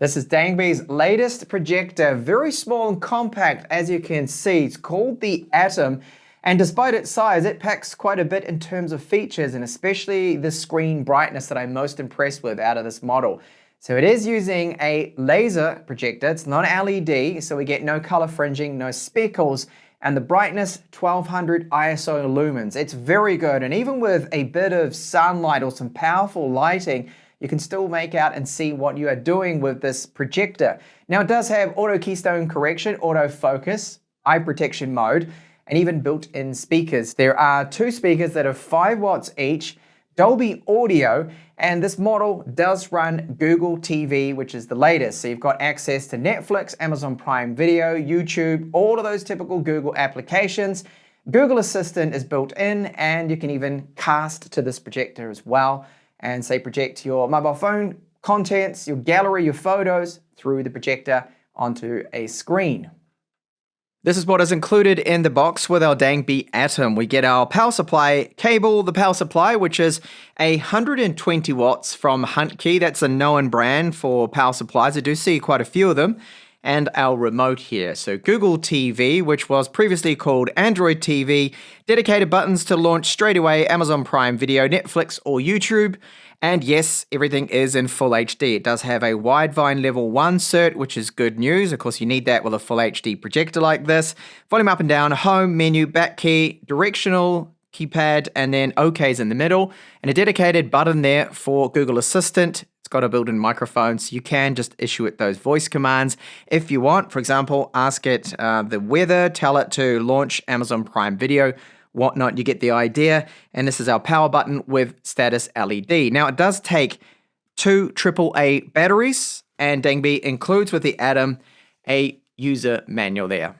This is Dangbei's latest projector, very small and compact as you can see. It's called the Atom, and despite its size, it packs quite a bit in terms of features, and especially the screen brightness that I'm most impressed with out of this model. So it is using a laser projector, it's not LED, so we get no color fringing, no speckles, and the brightness 1200 ISO lumens. It's very good, and even with a bit of sunlight or some powerful lighting, you can still make out and see what you are doing with this projector. Now it does have auto keystone correction, autofocus, eye protection mode, and even built-in speakers. There are two speakers that are 5 watts each, Dolby audio, and this model does run Google TV, which is the latest. So you've got access to Netflix, Amazon Prime Video, YouTube, all of those typical Google applications. Google Assistant is built in, and you can even cast to this projector as well, and say project your mobile phone contents, your gallery, your photos through the projector onto a screen. This is what is included in the box with our Dangbei Atom. We get our power supply cable, the power supply, which is 120 watts from Huntkey. That's a known brand for power supplies. I do see quite a few of them. And our remote here. So Google TV, which was previously called Android TV, dedicated buttons to launch straight away Amazon Prime Video, Netflix, or YouTube. And yes, everything is in full HD. It does have a Widevine level 1 cert, which is good news. Of course, you need that with a full HD projector like this. Volume up and down, home, menu, back key, directional, keypad, and then OK's in the middle. And a dedicated button there for Google Assistant. It's got a built-in microphone, so you can just issue it those voice commands if you want. For example, ask it the weather, tell it to launch Amazon Prime Video, whatnot. You get the idea. And this is our power button with status LED. Now, it does take 2 AAA batteries, and Dangbei includes with the Atom a user manual there.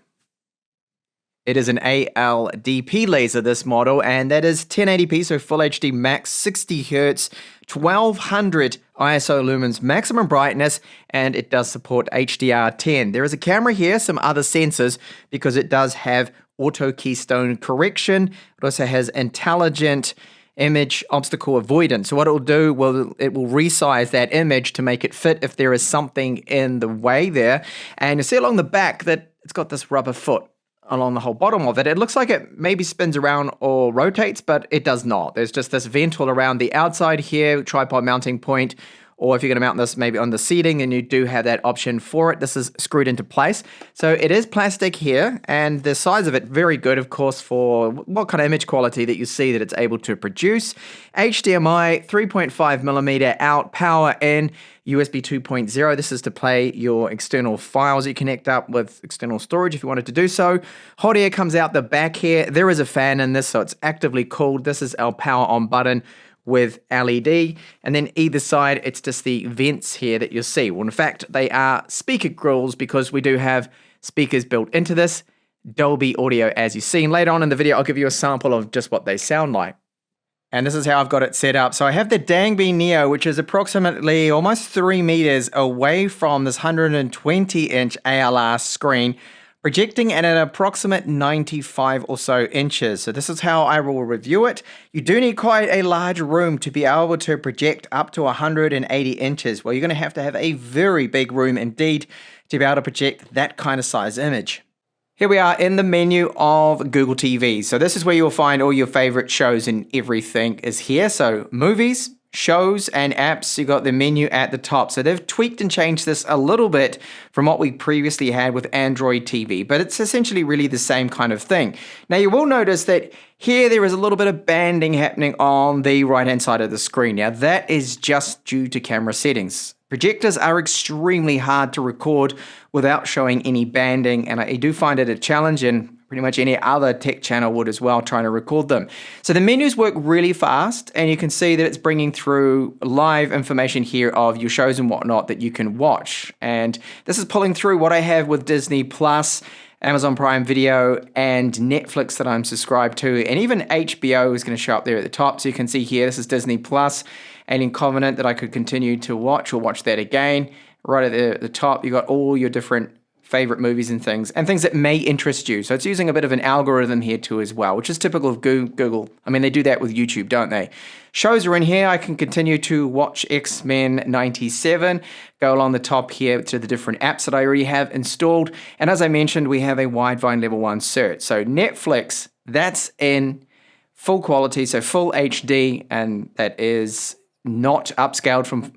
It is an ALDP laser, this model, and that is 1080p, so Full HD Max, 60 Hz, 1200 ISO lumens maximum brightness, and it does support HDR10. There is a camera here, some other sensors, because it does have auto keystone correction. It also has intelligent image obstacle avoidance. So what it will do, it will resize that image to make it fit if there is something in the way there. And you see along the back that it's got this rubber foot along the whole bottom of it. It looks like it maybe spins around or rotates, but it does not. There's just this vent all around the outside here, tripod mounting point, or if you're going to mount this maybe on the seating, and you do have that option for it. This is screwed into place. So it is plastic here, and the size of it, very good, of course, for what kind of image quality that you see that it's able to produce. HDMI, 3.5mm out, power in, USB 2.0. This is to play your external files. You connect up with external storage if you wanted to do so. Hot air comes out the back here. There is a fan in this, so it's actively cooled. This is our power on button with LED, and then either side it's just the vents here that you'll see. Well, in fact, they are speaker grills because we do have speakers built into this. Dolby audio, as you've seen. Later on in the video, I'll give you a sample of just what they sound like. And this is how I've got it set up. So I have the Dangbei Neo, which is approximately almost 3 meters away from this 120-inch ALR screen, projecting at an approximate 95 or so inches. So this is how I will review it. You do need quite a large room to be able to project up to 180 inches. Well, you're going to have a very big room indeed to be able to project that kind of size image. Here we are in the menu of Google TV. So this is where you'll find all your favorite shows and everything is here. So movies, shows, and apps, you got the menu at the top. So they've tweaked and changed this a little bit from what we previously had with Android TV, but it's essentially really the same kind of thing. Now you will notice that here there is a little bit of banding happening on the right-hand side of the screen. Now that is just due to camera settings. Projectors are extremely hard to record without showing any banding, and I do find it a challenge, and pretty much any other tech channel would as well, trying to record them. So the menus work really fast, and you can see that it's bringing through live information here of your shows and whatnot that you can watch. And this is pulling through what I have with Disney Plus, Amazon Prime Video, and Netflix that I'm subscribed to, and even HBO is going to show up there at the top. So you can see here, this is Disney Plus, Alien Covenant that I could continue to watch or watch that again. Right at the top, you got all your different favorite movies and things that may interest you. So it's using a bit of an algorithm here too as well, which is typical of Google. I mean, they do that with YouTube, don't they? Shows are in here. I can continue to watch X-Men 97, go along the top here to the different apps that I already have installed. And as I mentioned, we have a Widevine Level 1 cert. So Netflix, that's in full quality, so full HD, and that is not upscaled from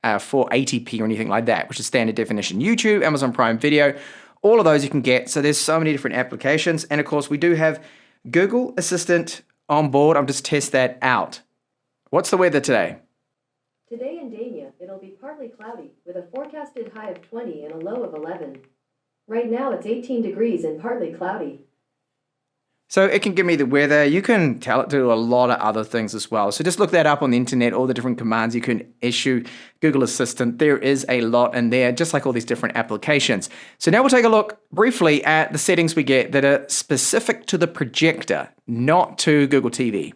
480p or anything like that, which is standard definition. YouTube, Amazon Prime Video, all of those you can get. So there's so many different applications. And of course, we do have Google Assistant on board. I'll just test that out. What's the weather today? Today in Dania, it'll be partly cloudy with a forecasted high of 20 and a low of 11. Right now it's 18 degrees and partly cloudy. So it can give me the weather. You can tell it to do a lot of other things as well. So just look that up on the internet, all the different commands you can issue. Google Assistant, there is a lot in there, just like all these different applications. So now we'll take a look briefly at the settings we get that are specific to the projector, not to Google TV.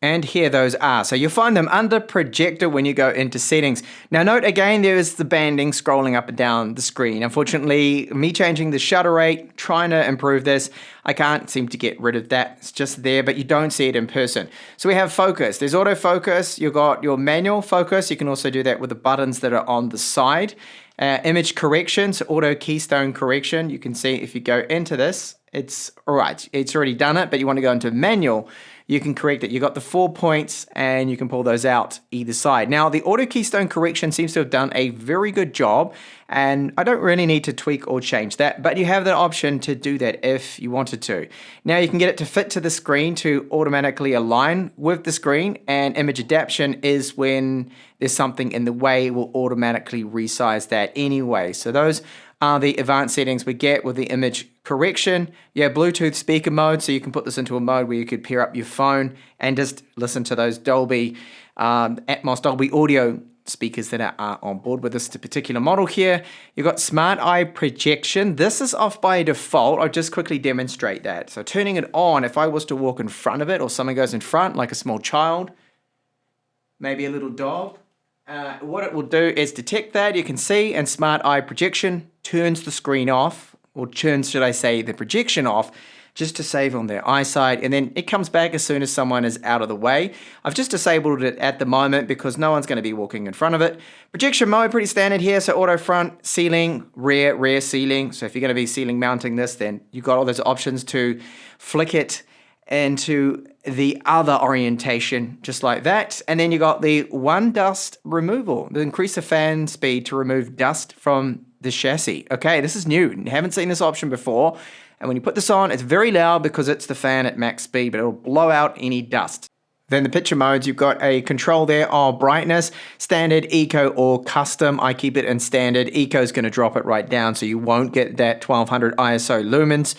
And here those are. So you'll find them under Projector when you go into settings. Now note again, there is the banding scrolling up and down the screen. Unfortunately, me changing the shutter rate, trying to improve this, I can't seem to get rid of that. It's just there, but you don't see it in person. So we have focus. There's autofocus. You've got your manual focus. You can also do that with the buttons that are on the side. Image correction, so auto keystone correction. You can see if you go into this, it's all right. It's already done it, but you want to go into manual. You can correct it. You've got the 4 points and you can pull those out either side. Now, the auto keystone correction seems to have done a very good job, and I don't really need to tweak or change that, but you have the option to do that if you wanted to. Now, you can get it to fit to the screen to automatically align with the screen, and image adaptation is when there's something in the way, it will automatically resize that anyway. So those are the advanced settings we get with the image correction. You have Bluetooth speaker mode, so you can put this into a mode where you could pair up your phone and just listen to those Dolby Atmos, Dolby audio speakers that are on board with this particular model here. You've got Smart Eye Projection. This is off by default. I'll just quickly demonstrate that. So turning it on, if I was to walk in front of it or someone goes in front, like a small child, maybe a little dog, what it will do is detect that, you can see, and Smart Eye Projection turns the screen off, or turns, should I say, the projection off, just to save on their eyesight, and then it comes back as soon as someone is out of the way. I've just disabled it at the moment because no one's going to be walking in front of it. Projection mode, pretty standard here, so auto front, ceiling, rear ceiling. So if you're going to be ceiling mounting this, then you've got all those options to flick it into the other orientation, just like that. And then you got the one dust removal, the increase the fan speed to remove dust from the chassis. Okay, this is new. You haven't seen this option before. And when you put this on, it's very loud because it's the fan at max speed, but it'll blow out any dust. Then the picture modes, you've got a control there of brightness, standard, eco, or custom. I keep it in standard. Eco is going to drop it right down, so you won't get that 1200 ISO lumens.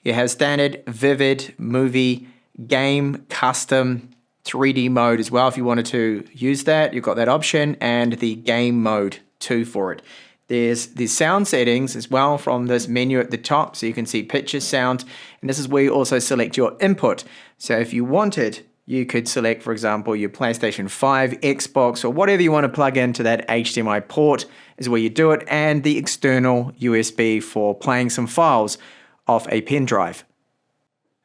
You have standard, vivid, movie, game, custom, 3D mode as well. If you wanted to use that, you've got that option, and the game mode too for it. There's the sound settings as well from this menu at the top, so you can see picture, sound, and this is where you also select your input. So if you wanted, you could select, for example, your PlayStation 5, Xbox, or whatever you want to plug into that HDMI port is where you do it, and the external USB for playing some files off a pen drive.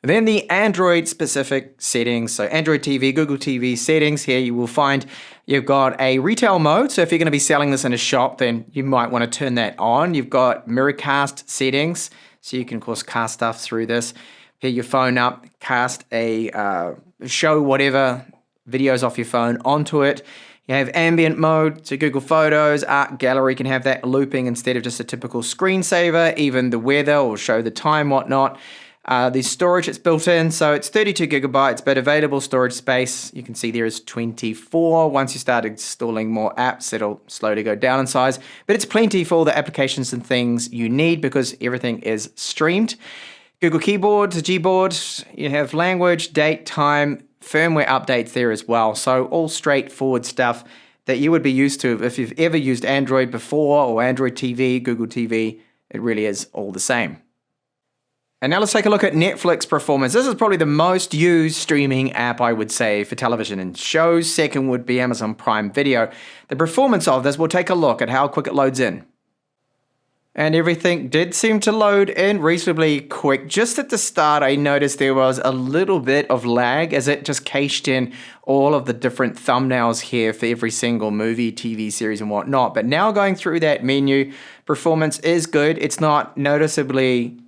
Then the Android specific settings, so Android TV, Google TV settings, here you will find you've got a retail mode, so if you're going to be selling this in a shop, then you might want to turn that on. You've got mirrorcast settings, so you can of course cast stuff through this. Pair your phone up, cast a show whatever videos off your phone onto it. You have ambient mode, so Google Photos, Art Gallery can have that looping instead of just a typical screensaver. Even the weather will show the time, whatnot. The storage it's built in, so it's 32 gigabytes, but available storage space, you can see there is 24. Once you start installing more apps, it'll slowly go down in size, but it's plenty for all the applications and things you need because everything is streamed. Google Keyboard, Gboard, you have language, date, time, firmware updates there as well, so all straightforward stuff that you would be used to if you've ever used Android before, or Android TV, Google TV, it really is all the same. And now let's take a look at Netflix performance. This is probably the most used streaming app, I would say, for television and shows. Second would be Amazon Prime Video. The performance of this, we'll take a look at how quick it loads in. And everything did seem to load in reasonably quick. Just at the start, I noticed there was a little bit of lag as it just cached in all of the different thumbnails here for every single movie, TV series and whatnot. But now going through that menu, performance is good. It's not noticeably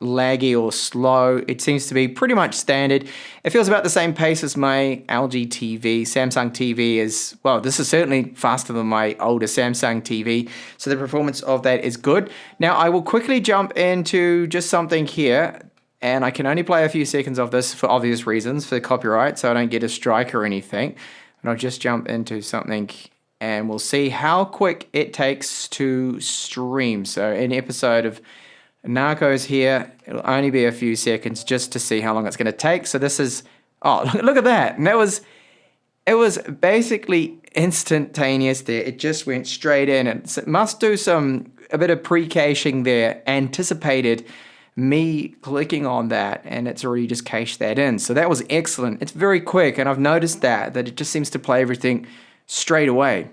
laggy or slow. It seems to be pretty much standard. It feels about the same pace as my LG TV. Samsung TV is, well, this is certainly faster than my older Samsung TV. So the performance of that is good. Now I will quickly jump into just something here, and I can only play a few seconds of this for obvious reasons, for copyright, so I don't get a strike or anything. And I'll just jump into something and we'll see how quick it takes to stream. So an episode of Narcos here, it'll only be a few seconds just to see how long it's going to take. So this is, oh, look at that. And it was basically instantaneous there. It just went straight in. It must do a bit of pre-caching there, anticipated me clicking on that, and it's already just cached that in. So that was excellent. It's very quick, and I've noticed that it just seems to play everything straight away.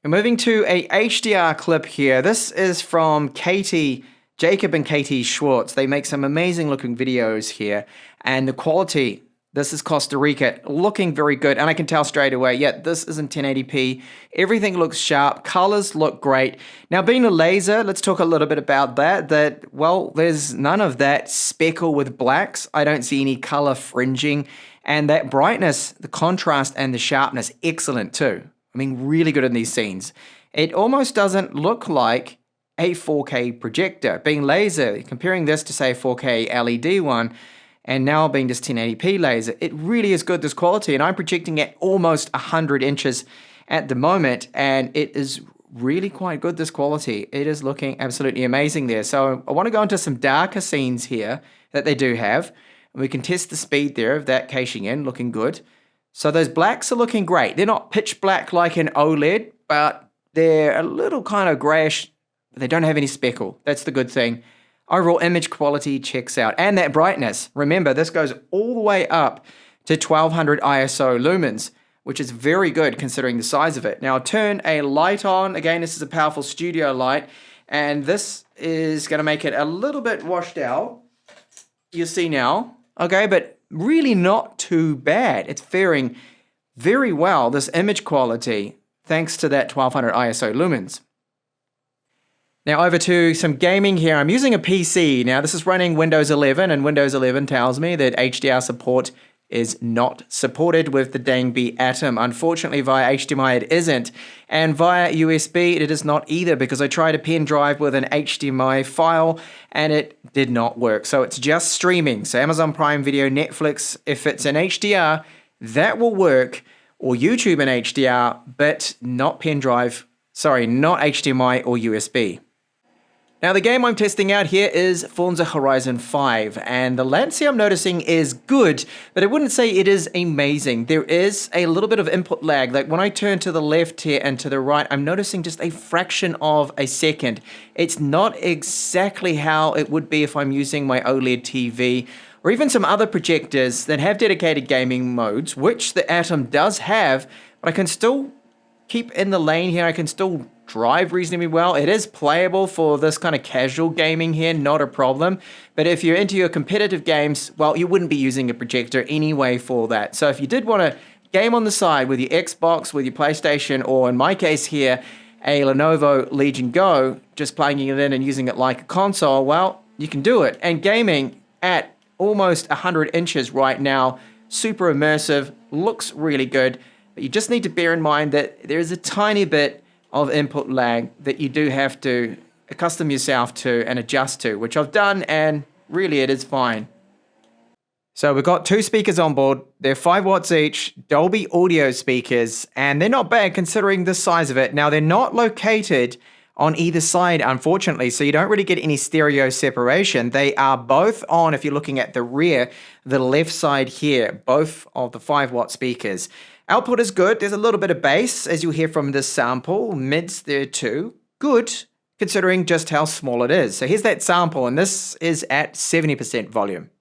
And moving to a HDR clip here. This is from Jacob and Katie Schwartz. They make some amazing looking videos here, and the quality, this is Costa Rica, looking very good. And I can tell straight away, yeah, this is in 1080p. Everything looks sharp. Colors look great. Now, being a laser, let's talk a little bit about that, well, there's none of that speckle with blacks. I don't see any color fringing. And that brightness, the contrast and the sharpness, excellent too. I mean, really good in these scenes. It almost doesn't look like a 4K projector. Being laser, comparing this to say a 4K LED one, and now being just 1080p laser, it really is good, this quality. And I'm projecting at almost 100 inches at the moment, and it is really quite good, this quality. It is looking absolutely amazing there. So I want to go into some darker scenes here that they do have. We can test the speed there of that caching in, looking good. So those blacks are looking great. They're not pitch black like an OLED, but they're a little kind of grayish, but they don't have any speckle. That's the good thing. Overall image quality checks out. And that brightness. Remember, this goes all the way up to 1200 ISO lumens, which is very good considering the size of it. Now I'll turn a light on. Again, this is a powerful studio light, and this is going to make it a little bit washed out. You see now. Okay, but really not too bad. It's faring very well, this image quality, thanks to that 1200 ISO lumens. Now over to some gaming here. I'm using a PC. Now this is running Windows 11, and Windows 11 tells me that HDR support is not supported with the Dangbei Atom. Unfortunately, via HDMI it isn't, and via USB it is not either, because I tried a pen drive with an HDMI file and it did not work. So it's just streaming. So Amazon Prime Video, Netflix, if it's in HDR, that will work, or YouTube in HDR, but not pen drive, sorry, not HDMI or USB. Now the game I'm testing out here is Forza Horizon 5, and the latency I'm noticing is good, but I wouldn't say it is amazing. There is a little bit of input lag. Like when I turn to the left here and to the right, I'm noticing just a fraction of a second. It's not exactly how it would be if I'm using my OLED TV, or even some other projectors that have dedicated gaming modes, which the Atom does have, but I can still keep in the lane here. I can still drive reasonably well. It is playable for this kind of casual gaming here, not a problem. But if you're into your competitive games, well, you wouldn't be using a projector anyway for that. So if you did want to game on the side with your Xbox, with your PlayStation, or in my case here, a Lenovo Legion Go, just plugging it in and using it like a console, well, you can do it. And gaming at almost 100 inches right now, super immersive, looks really good. But you just need to bear in mind that there is a tiny bit of input lag that you do have to accustom yourself to and adjust to, which I've done, and really it is fine. So we've got two speakers on board. They're 5 watts each, Dolby audio speakers, and they're not bad considering the size of it. Now they're not located on either side, unfortunately, so you don't really get any stereo separation. They are both on, if you're looking at the rear, the left side here, both of the 5 watt speakers. Output is good. There's a little bit of bass, as you'll hear from this sample. Mids there too. Good, considering just how small it is. So here's that sample, and this is at 70% volume.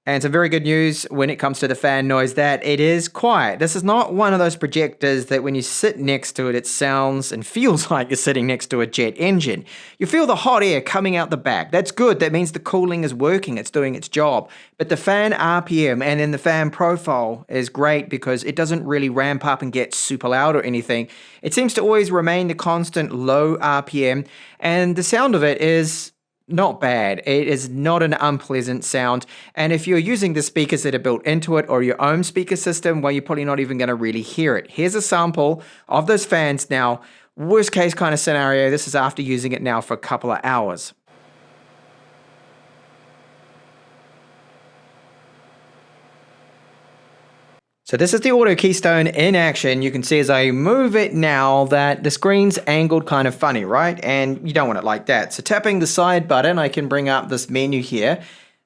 And some very good news when it comes to the fan noise, that it is quiet. This is not one of those projectors that when you sit next to it, it sounds and feels like you're sitting next to a jet engine. You feel the hot air coming out the back. That's good. That means the cooling is working. It's doing its job. But the fan RPM and then the fan profile is great because it doesn't really ramp up and get super loud or anything. It seems to always remain the constant low RPM, and the sound of it is not bad. It is not an unpleasant sound. And if you're using the speakers that are built into it or your own speaker system, well, you're probably not even going to really hear it. Here's a sample of those fans now. Worst case kind of scenario, this is after using it now for a couple of hours. So this is the auto keystone in action. You can see as I move it now that the screen's angled kind of funny, right? And you don't want it like that. So tapping the side button, I can bring up this menu here.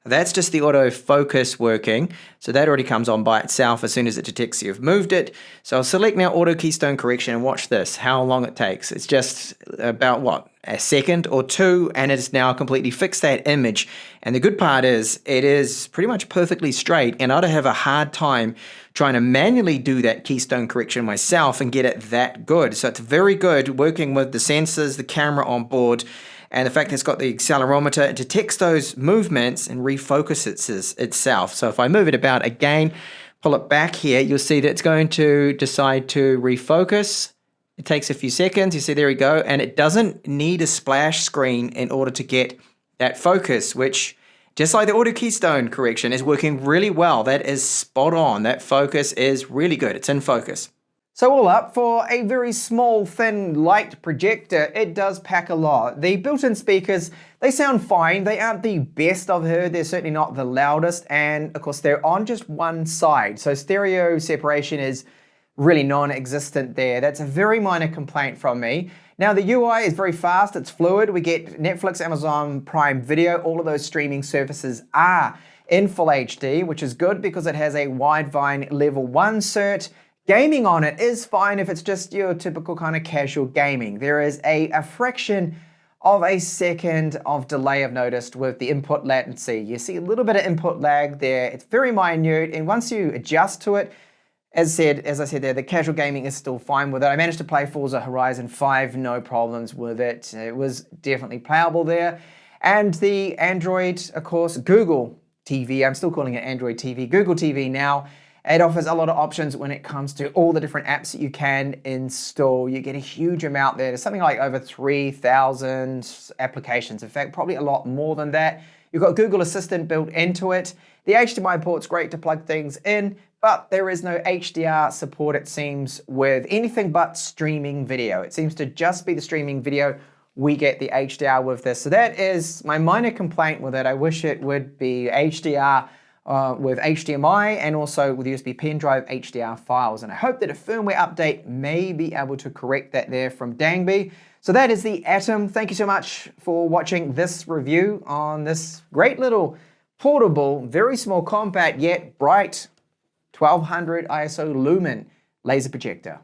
That's just the autofocus working. So that already comes on by itself as soon as it detects you've moved it. So I'll select now auto keystone correction and watch this, how long it takes. It's just about what, a second or two, and it's now completely fixed that image. And the good part is it is pretty much perfectly straight, and I'd have a hard time trying to manually do that keystone correction myself and get it that good. So it's very good working with the sensors, the camera on board, and the fact that it's got the accelerometer. It detects those movements and refocuses itself. So if I move it about again, pull it back here, you'll see that it's going to decide to refocus. It takes a few seconds. You see, there we go. And it doesn't need a splash screen in order to get that focus, which, just like the auto keystone correction, is working really well. That is spot on. That focus is really good. It's in focus. So all up, for a very small, thin, light projector, it does pack a lot. The built-in speakers, they sound fine. They aren't the best I've heard. They're certainly not the loudest. And of course, they're on just one side. So stereo separation is really non-existent there. That's a very minor complaint from me. Now the UI is very fast, it's fluid. We get Netflix, Amazon Prime Video, all of those streaming services are in full HD, which is good because it has a Widevine level 1 cert. Gaming on it is fine if it's just your typical kind of casual gaming. There is a fraction of a second of delay I've noticed with the input latency. You see a little bit of input lag there. It's very minute, and once you adjust to it, as I said there, the casual gaming is still fine with it. I managed to play Forza Horizon 5, no problems with it. It was definitely playable there. And the Android, of course, Google TV, I'm still calling it Android TV, Google TV now, it offers a lot of options when it comes to all the different apps that you can install. You get a huge amount there. There's something like over 3,000 applications. In fact, probably a lot more than that. You've got Google Assistant built into it. The HDMI port's great to plug things in, but there is no HDR support, it seems, with anything but streaming video. It seems to just be the streaming video. We get the HDR with this. So that is my minor complaint with it. I wish it would be HDR with HDMI and also with USB pen drive HDR files. And I hope that a firmware update may be able to correct that there from Dangbei. So that is the Atom. Thank you so much for watching this review on this great little portable, very small, compact, yet bright 1200 ISO Lumen laser projector.